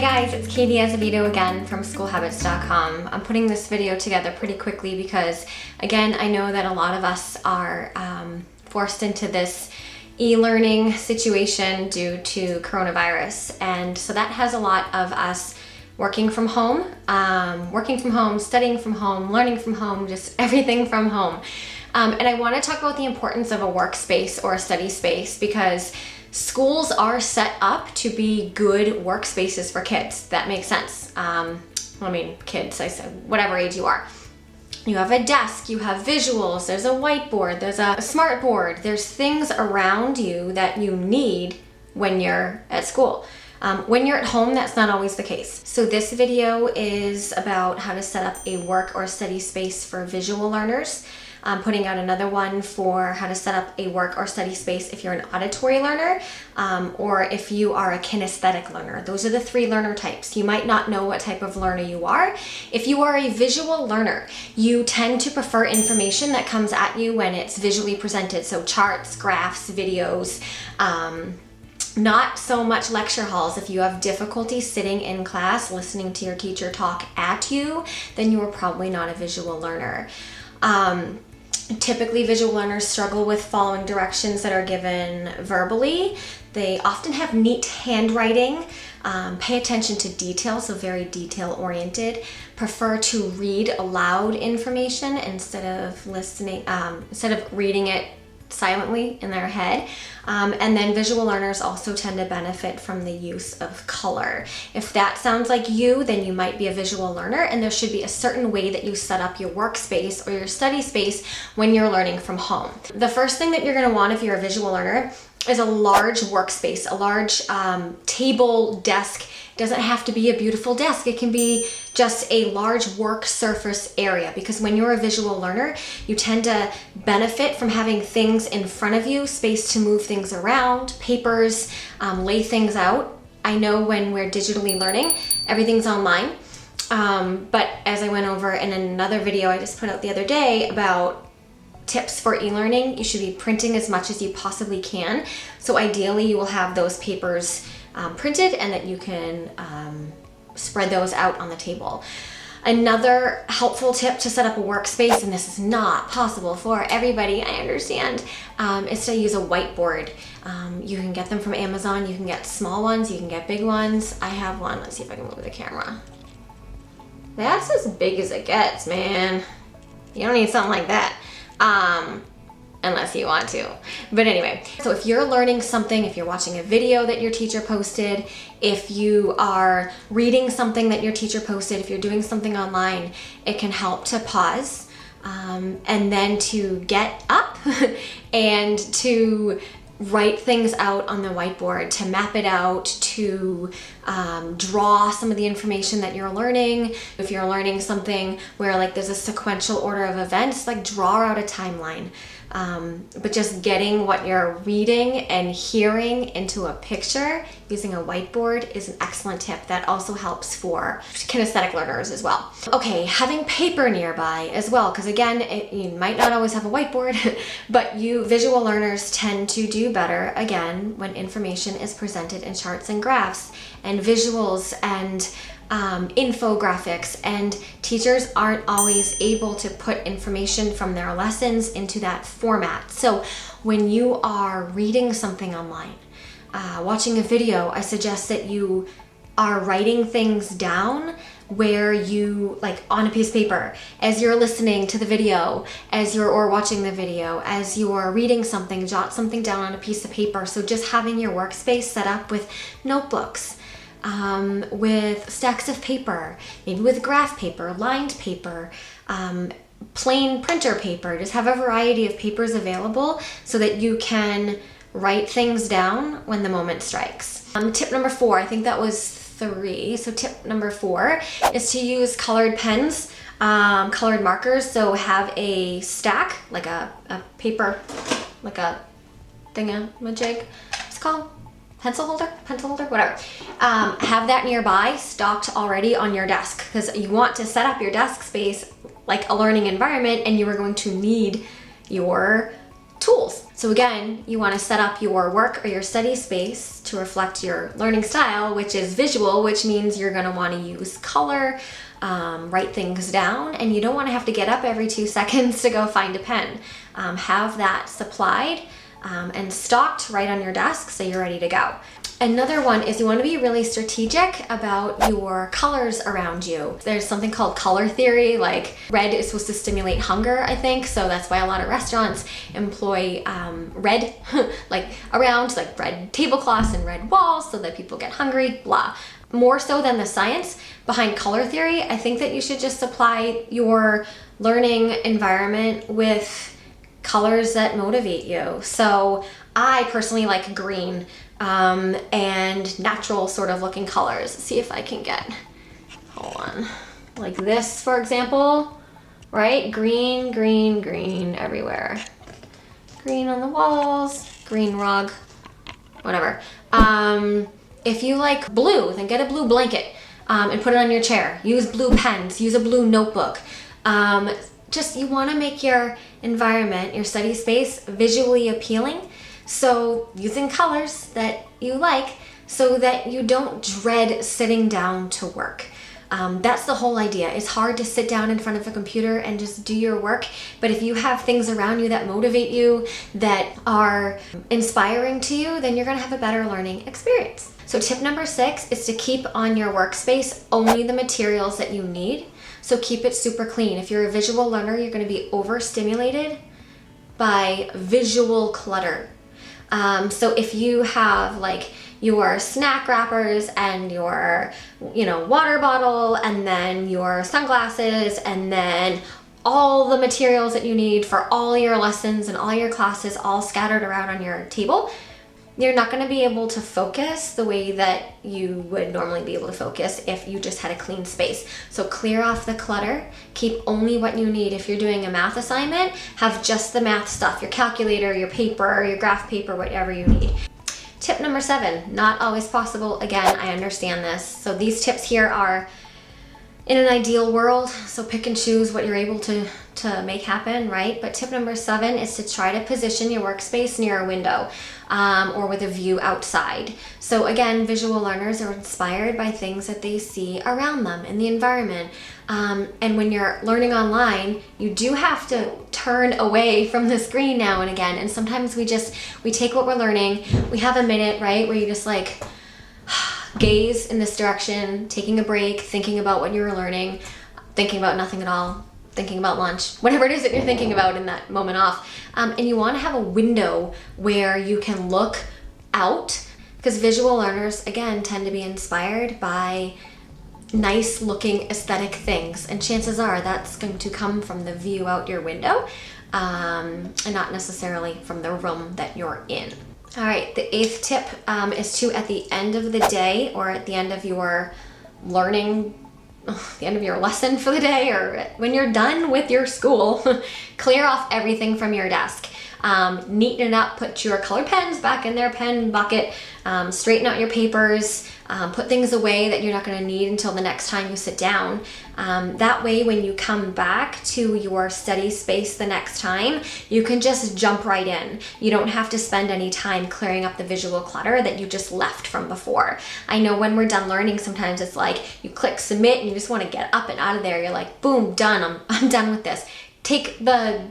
guys, it's Katie Azevedo again from SchoolHabits.com. I'm putting this video together pretty quickly because, again, I know that a lot of us are forced into this e-learning situation due to coronavirus, and so that has a lot of us working from home, studying from home, learning from home, just everything from home. And I want to talk about the importance of a workspace or a study space because schools are set up to be good workspaces for kids. That makes sense. Kids, I said, whatever age you are. You have a desk, you have visuals, there's a whiteboard, there's a smart board, there's things around you that you need when you're at school. When you're at home, that's not always the case. So this video is about how to set up a work or study space for visual learners. I'm putting out another one for how to set up a work or study space if you're an auditory learner, or if you are a kinesthetic learner. Those are the three learner types. You might not know what type of learner you are. If you are a visual learner, you tend to prefer information that comes at you when it's visually presented. So charts, graphs, videos, not so much lecture halls. If you have difficulty sitting in class listening to your teacher talk at you, then you are probably not a visual learner. Typically, visual learners struggle with following directions that are given verbally. They often have neat handwriting, pay attention to detail, so very detail-oriented, prefer to read aloud information instead of reading it silently in their head. And then visual learners also tend to benefit from the use of color. If that sounds like you, then you might be a visual learner, and there should be a certain way that you set up your workspace or your study space when you're learning from home. The first thing that you're going to want if you're a visual learner is a large workspace, a large table, desk. It doesn't have to be a beautiful desk. It can be just a large work surface area, because when you're a visual learner, you tend to benefit from having things in front of you, space to move things around, papers, lay things out. I know when we're digitally learning, everything's online. But as I went over in another video I just put out the other day about tips for e-learning, you should be printing as much as you possibly can. So ideally you will have those papers printed and that you can spread those out on the table. Another helpful tip to set up a workspace, and this is not possible for everybody, I understand, is to use a whiteboard. You can get them from Amazon. You can get small ones, you can get big ones. I have one. Let's see if I can move the camera. That's as big as it gets, man. You don't need something like that. Unless you want to. But anyway, so if you're learning something, if you're watching a video that your teacher posted, if you are reading something that your teacher posted, if you're doing something online, it can help to pause and then to get up and to write things out on the whiteboard, to map it out, to draw some of the information that you're learning. If you're learning something where like there's a sequential order of events, like draw out a timeline. But just getting what you're reading and hearing into a picture using a whiteboard is an excellent tip. That also helps for kinesthetic learners as well. Okay, having paper nearby as well, because again, you might not always have a whiteboard, but visual learners tend to do better, again, when information is presented in charts and graphs and visuals and infographics, and teachers aren't always able to put information from their lessons into that format. So when you are reading something online, watching a video, I suggest that you are writing things down where you, like on a piece of paper, as you're listening to the video, or watching the video, as you're reading something, jot something down on a piece of paper. So just having your workspace set up with notebooks, with stacks of paper, maybe with graph paper, lined paper, plain printer paper. Just have a variety of papers available so that you can write things down when the moment strikes. Tip number 4, I think that was 3. So tip number 4 is to use colored pens, colored markers. So have a stack, like a paper, like a thingamajig, what's it called? Pencil holder, whatever. Have that nearby, stocked already on your desk, because you want to set up your desk space like a learning environment, and you are going to need your tools. So again, you want to set up your work or your study space to reflect your learning style, which is visual, which means you're going to want to use color, write things down, and you don't want to have to get up every 2 seconds to go find a pen. Have that supplied and stocked right on your desk so you're ready to go. Another one is you want to be really strategic about your colors around you. There's something called color theory, like red is supposed to stimulate hunger, I think, so that's why a lot of restaurants employ red like around, like red tablecloths and red walls so that people get hungry, blah. More so than the science behind color theory, I think that you should just supply your learning environment with colors that motivate you. So I personally like green and natural sort of looking colors. Let's see if I can get, hold on, like this, for example, right? Green, green, green everywhere. Green on the walls, green rug, whatever. If you like blue, then get a blue blanket and put it on your chair. Use blue pens, use a blue notebook. Just, you want to make your environment, your study space, visually appealing. So using colors that you like so that you don't dread sitting down to work. That's the whole idea. It's hard to sit down in front of a computer and just do your work, but if you have things around you that motivate you, that are inspiring to you, then you're going to have a better learning experience. So tip number 6 is to keep on your workspace only the materials that you need. So keep it super clean. If you're a visual learner, you're going to be overstimulated by visual clutter. So if you have like your snack wrappers and your, water bottle and then your sunglasses and then all the materials that you need for all your lessons and all your classes all scattered around on your table, you're not going to be able to focus the way that you would normally be able to focus if you just had a clean space. So clear off the clutter, keep only what you need. If you're doing a math assignment, have just the math stuff, your calculator, your paper, your graph paper, whatever you need. Tip number 7, not always possible. Again, I understand this. So these tips here are in an ideal world, so pick and choose what you're able to make happen, right? But tip number 7 is to try to position your workspace near a window or with a view outside. So again, visual learners are inspired by things that they see around them in the environment. And when you're learning online, you do have to turn away from the screen now and again. And sometimes we take what we're learning, we have a minute, right, where you just like gaze in this direction, taking a break, thinking about what you were learning, thinking about nothing at all, thinking about lunch, whatever it is that you're thinking about in that moment off. And you want to have a window where you can look out, because visual learners, again, tend to be inspired by nice looking aesthetic things. And chances are that's going to come from the view out your window and not necessarily from the room that you're in. All right, the 8th tip is to, at the end of the day or at the end of your learning, the end of your lesson for the day, or when you're done with your school, clear off everything from your desk. Neaten it up, put your colored pens back in their pen bucket, straighten out your papers, put things away that you're not going to need until the next time you sit down. That way, when you come back to your study space the next time, you can just jump right in. You don't have to spend any time clearing up the visual clutter that you just left from before. I know when we're done learning, sometimes it's like you click submit and you just want to get up and out of there. You're like, boom, done. I'm done with this. Take the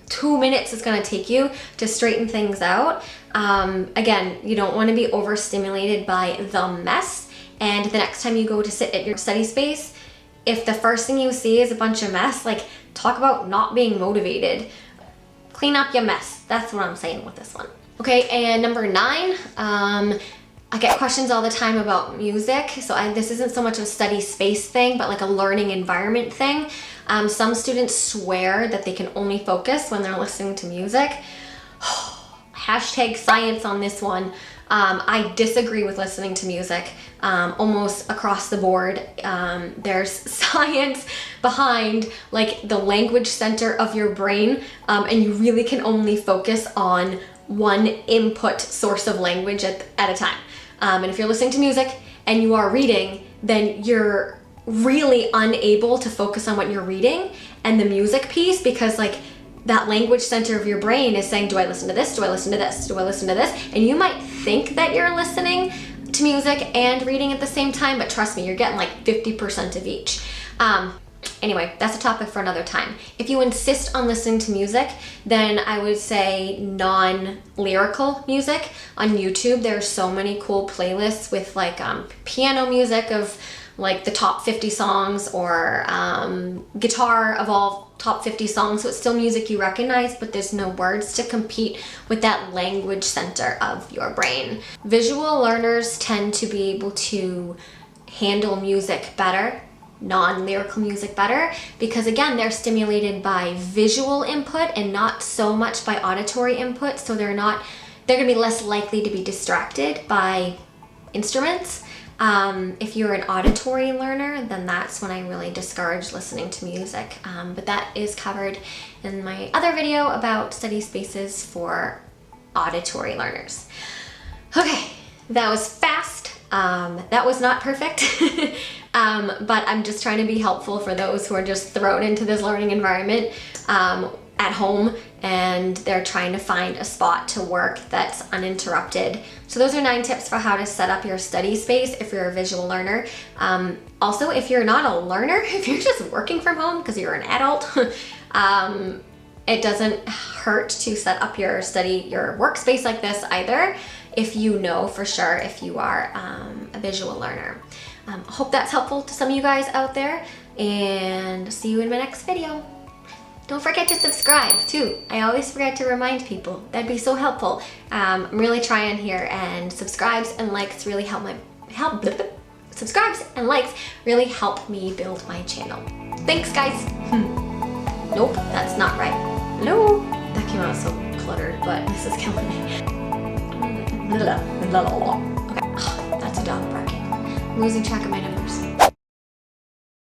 2 minutes it's going to take you to straighten things out. Again, you don't want to be overstimulated by the mess. And the next time you go to sit at your study space, if the first thing you see is a bunch of mess, like, talk about not being motivated. Clean up your mess. That's what I'm saying with this one. Okay, and number 9, I get questions all the time about music. So this isn't so much a study space thing, but like a learning environment thing. Some students swear that they can only focus when they're listening to music. Hashtag science on this one. I disagree with listening to music almost across the board. There's science behind like the language center of your brain, and you really can only focus on one input source of language at a time. And if you're listening to music and you are reading, then you're really unable to focus on what you're reading and the music piece, because like that language center of your brain is saying, do I listen to this? Do I listen to this? Do I listen to this? And you might think that you're listening to music and reading at the same time, but trust me, you're getting like 50% of each. Anyway, that's a topic for another time. If you insist on listening to music, then I would say non-lyrical music. On YouTube, there are so many cool playlists with like piano music of like the top 50 songs, or guitar of all top 50 songs. So it's still music you recognize, but there's no words to compete with that language center of your brain. Visual learners tend to be able to handle music better, non-lyrical music better, because again, they're stimulated by visual input and not so much by auditory input. So they're gonna be less likely to be distracted by instruments. If you're an auditory learner, then that's when I really discourage listening to music. But that is covered in my other video about study spaces for auditory learners. Okay, that was fast. That was not perfect. But I'm just trying to be helpful for those who are just thrown into this learning environment at home, and they're trying to find a spot to work that's uninterrupted. So those are 9 tips for how to set up your study space if you're a visual learner. Also, if you're not a learner, if you're just working from home because you're an adult, it doesn't hurt to set up your workspace like this either, if you know for sure if you are a visual learner. Hope that's helpful to some of you guys out there, and see you in my next video. Don't forget to subscribe too. I always forget to remind people. That'd be so helpful. I'm really trying here, and subscribes and likes really help me build my channel. Thanks, guys. Nope, that's not right. Hello? That came out so cluttered, but this is killing me. Okay, that's a dog barking. I'm losing track of my numbers.